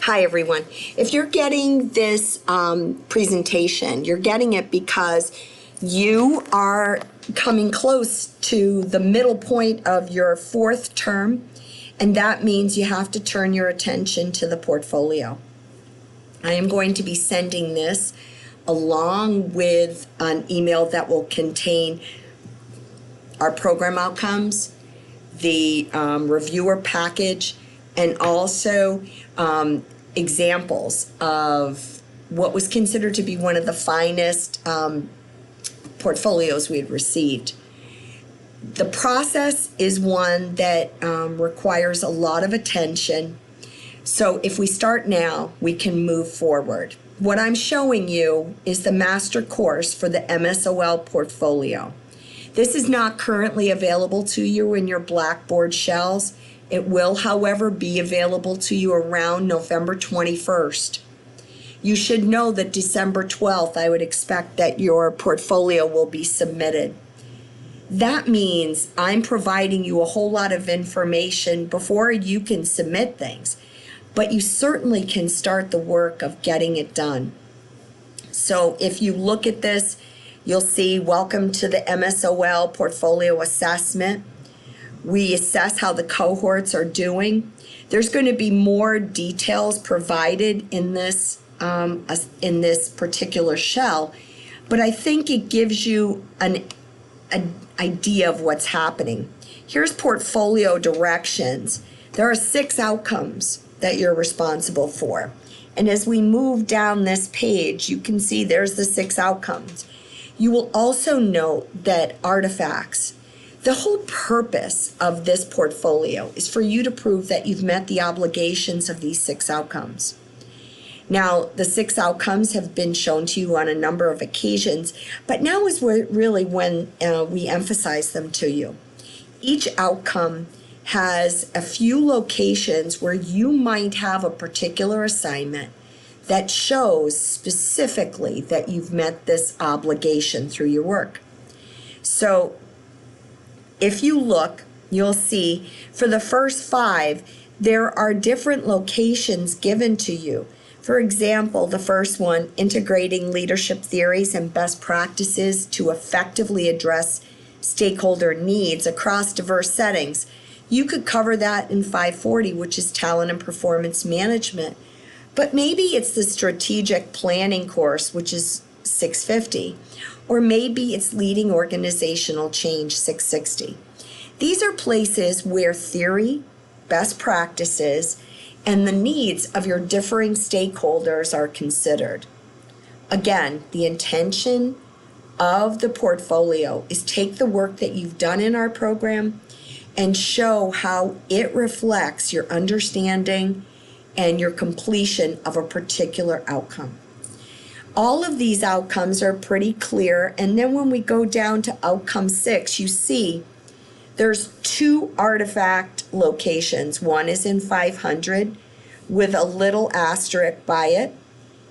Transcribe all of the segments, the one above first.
Hi, everyone. If you're getting this presentation, you're getting it because you are coming close to the middle point of your fourth term, and that means you have to turn your attention to the portfolio. I am going to be sending this along with an email that will contain our program outcomes, the reviewer package, and also examples of what was considered to be one of the finest portfolios we had received. The process is one that requires a lot of attention. So if we start now, we can move forward. What I'm showing you is the master course for the MSOL portfolio. This is not currently available to you in your Blackboard shells. It will, however, be available to you around November 21st. You should know that December 12th, I would expect that your portfolio will be submitted. That means I'm providing you a whole lot of information before you can submit things, but you certainly can start the work of getting it done. So if you look at this, you'll see welcome to the MSOL portfolio assessment. We assess how the cohorts are doing. There's going to be more details provided in this particular shell, but I think it gives you an idea of what's happening. Here's portfolio directions. There are 6 outcomes that you're responsible for. And as we move down this page, you can see there's the 6 outcomes. You will also note that artifacts, the whole purpose of this portfolio is for you to prove that you've met the obligations of these 6 outcomes. Now, the 6 outcomes have been shown to you on a number of occasions, but now is really when we emphasize them to you. Each outcome has a few locations where you might have a particular assignment that shows specifically that you've met this obligation through your work. So if you look, you'll see for the first 5, there are different locations given to you. For example, the first one, integrating leadership theories and best practices to effectively address stakeholder needs across diverse settings. You could cover that in 540, which is talent and performance management. But maybe it's the strategic planning course, which is 650. Or maybe it's leading organizational change, 660. These are places where theory, best practices, and the needs of your differing stakeholders are considered. Again, the intention of the portfolio is take the work that you've done in our program and show how it reflects your understanding and your completion of a particular outcome. All of these outcomes are pretty clear, and then when we go down to outcome 6, you see there's 2 artifact locations. One is in 500 with a little asterisk by it,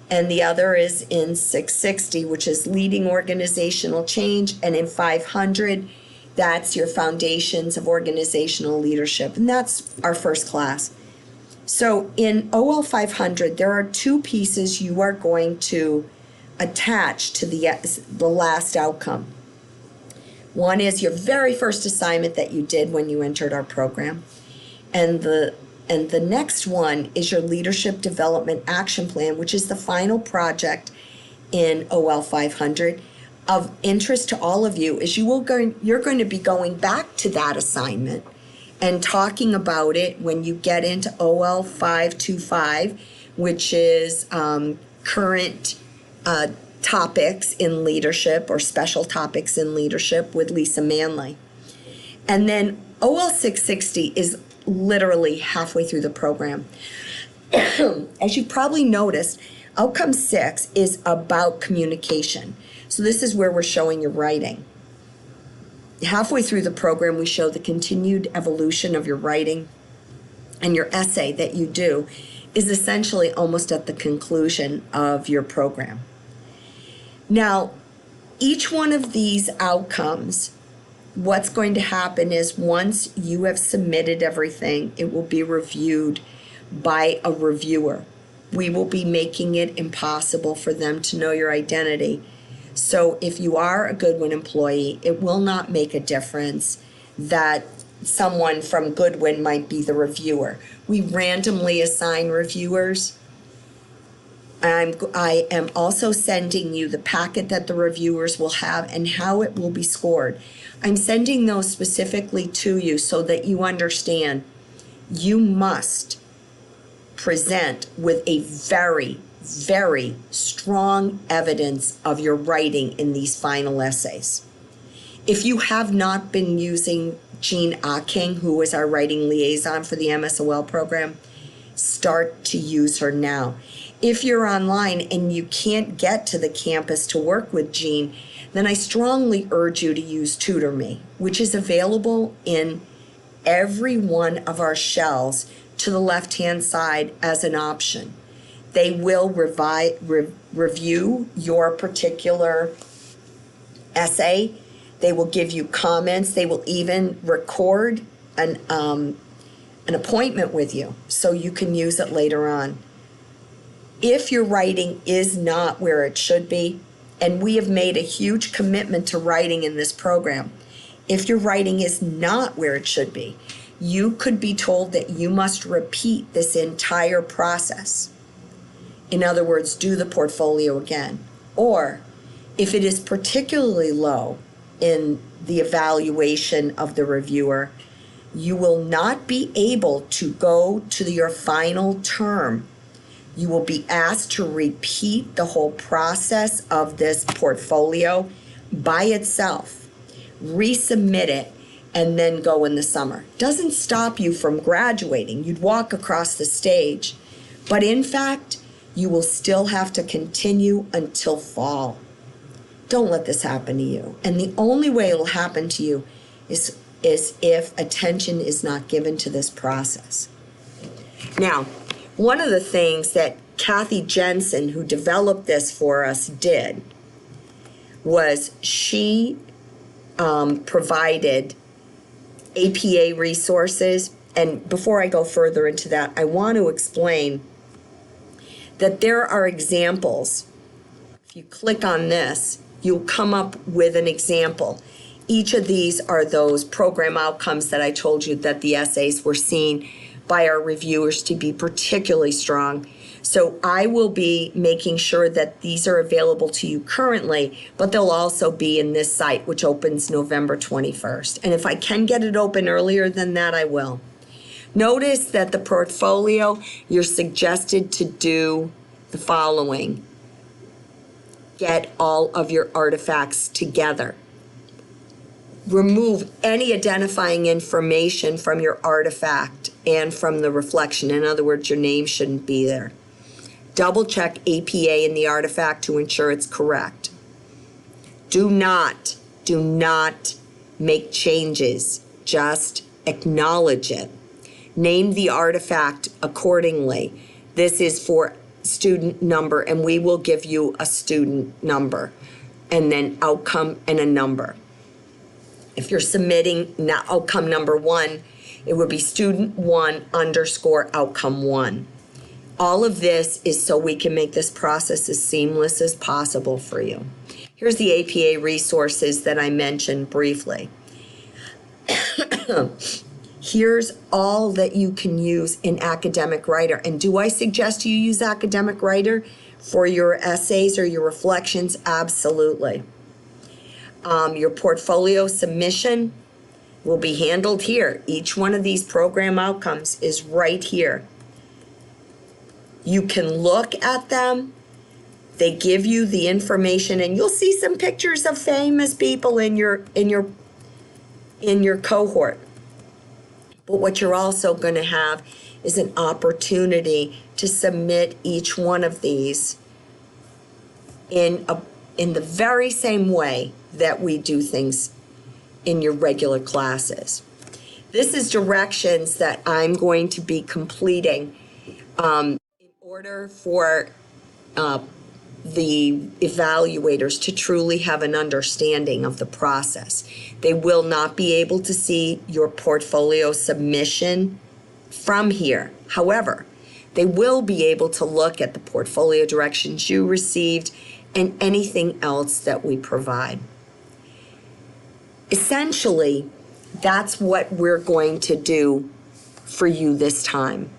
and the other is in 660, which is leading organizational change, and in 500, that's your foundations of organizational leadership, and that's our first class. So in OL 500, there are 2 pieces you are going to attach to the last outcome. One is your very first assignment that you did when you entered our program, and the next one is your leadership development action plan, which is the final project in OL 500. Of interest to all of you is you're going to be going back to that assignment and talking about it when you get into OL 525, which is current topics in leadership or special topics in leadership with Lisa Manley. And then OL 660 is literally halfway through the program. As you probably noticed, outcome 6 is about communication. So this is where we're showing your writing. Halfway through the program, we show the continued evolution of your writing, and your essay that you do is essentially almost at the conclusion of your program. Now, each one of these outcomes, what's going to happen is once you have submitted everything, it will be reviewed by a reviewer. we will be making it impossible for them to know your identity. So if you are a Goodwin employee, it will not make a difference that someone from Goodwin might be the reviewer. We randomly assign reviewers. I am also sending you the packet that the reviewers will have and how it will be scored. I'm sending those specifically to you so that you understand you must present with a very, very strong evidence of your writing in these final essays. If you have not been using Jean Aking, who is our writing liaison for the MSOL program, start to use her now. If you're online and you can't get to the campus to work with Jean, then I strongly urge you to use TutorMe, which is available in every one of our shells to the left-hand side as an option. They will review your particular essay. They will give you comments. They will even record an appointment with you so you can use it later on. If your writing is not where it should be, and we have made a huge commitment to writing in this program, if your writing is not where it should be, you could be told that you must repeat this entire process. In other words, do the portfolio again. Or if it is particularly low in the evaluation of the reviewer, you will not be able to go to your final term. You will be asked to repeat the whole process of this portfolio by itself, resubmit it, and then go in the summer. Doesn't stop you from graduating. You'd walk across the stage. But in fact, you will still have to continue until fall. Don't let this happen to you. And the only way it'll happen to you is if attention is not given to this process. Now, one of the things that Kathy Jensen, who developed this for us, did was she provided APA resources. And before I go further into that, I want to explain that there are examples. If you click on this, you'll come up with an example. Each of these are those program outcomes that I told you that the essays were seen by our reviewers to be particularly strong. So I will be making sure that these are available to you currently, but they'll also be in this site, which opens November 21st. And if I can get it open earlier than that, I will. Notice that the portfolio, you're suggested to do the following. Get all of your artifacts together. Remove any identifying information from your artifact and from the reflection. In other words, your name shouldn't be there. Double check APA in the artifact to ensure it's correct. Do not make changes. Just acknowledge it. Name the artifact accordingly. This is for student number, and we will give you a student number, and then outcome and a number. If you're submitting outcome number 1, it would be student 1 _ outcome 1. All of this is so we can make this process as seamless as possible for you. Here's the APA resources that I mentioned briefly. Here's all that you can use in Academic Writer. And do I suggest you use Academic Writer for your essays or your reflections? Absolutely. Your portfolio submission will be handled here. Each one of these program outcomes is right here. You can look at them. They give you the information, and you'll see some pictures of famous people in your cohort. But what you're also going to have is an opportunity to submit each one of these in the very same way that we do things in your regular classes. This is directions that I'm going to be completing in order for the evaluators to truly have an understanding of the process. They will not be able to see your portfolio submission from here. However, They will be able to look at the portfolio directions you received and anything else that we provide. Essentially, that's what we're going to do for you this time,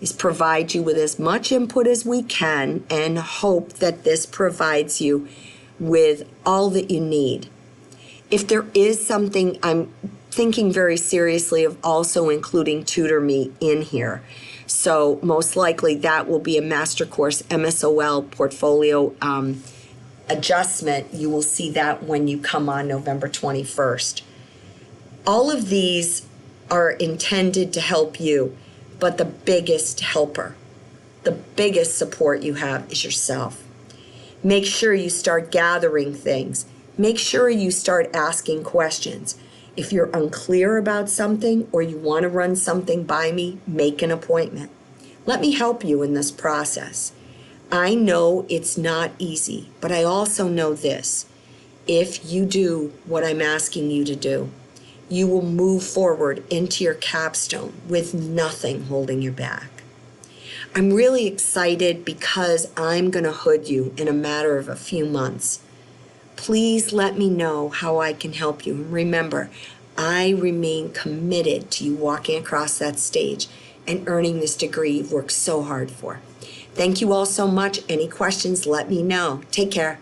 is provide you with as much input as we can and hope that this provides you with all that you need. If there is something, I'm thinking very seriously of also including TutorMe in here. So most likely that will be a master course MSOL portfolio adjustment. You will see that when you come on November 21st. All of these are intended to help you, but the biggest helper, the biggest support you have is yourself. Make sure you start gathering things. Make sure you start asking questions. If you're unclear about something or you want to run something by me, make an appointment. Let me help you in this process. I know it's not easy, but I also know this. If you do what I'm asking you to do, you will move forward into your capstone with nothing holding you back. I'm really excited because I'm going to hood you in a matter of a few months. Please let me know how I can help you. And remember, I remain committed to you walking across that stage and earning this degree you've worked so hard for. Thank you all so much. Any questions, let me know. Take care.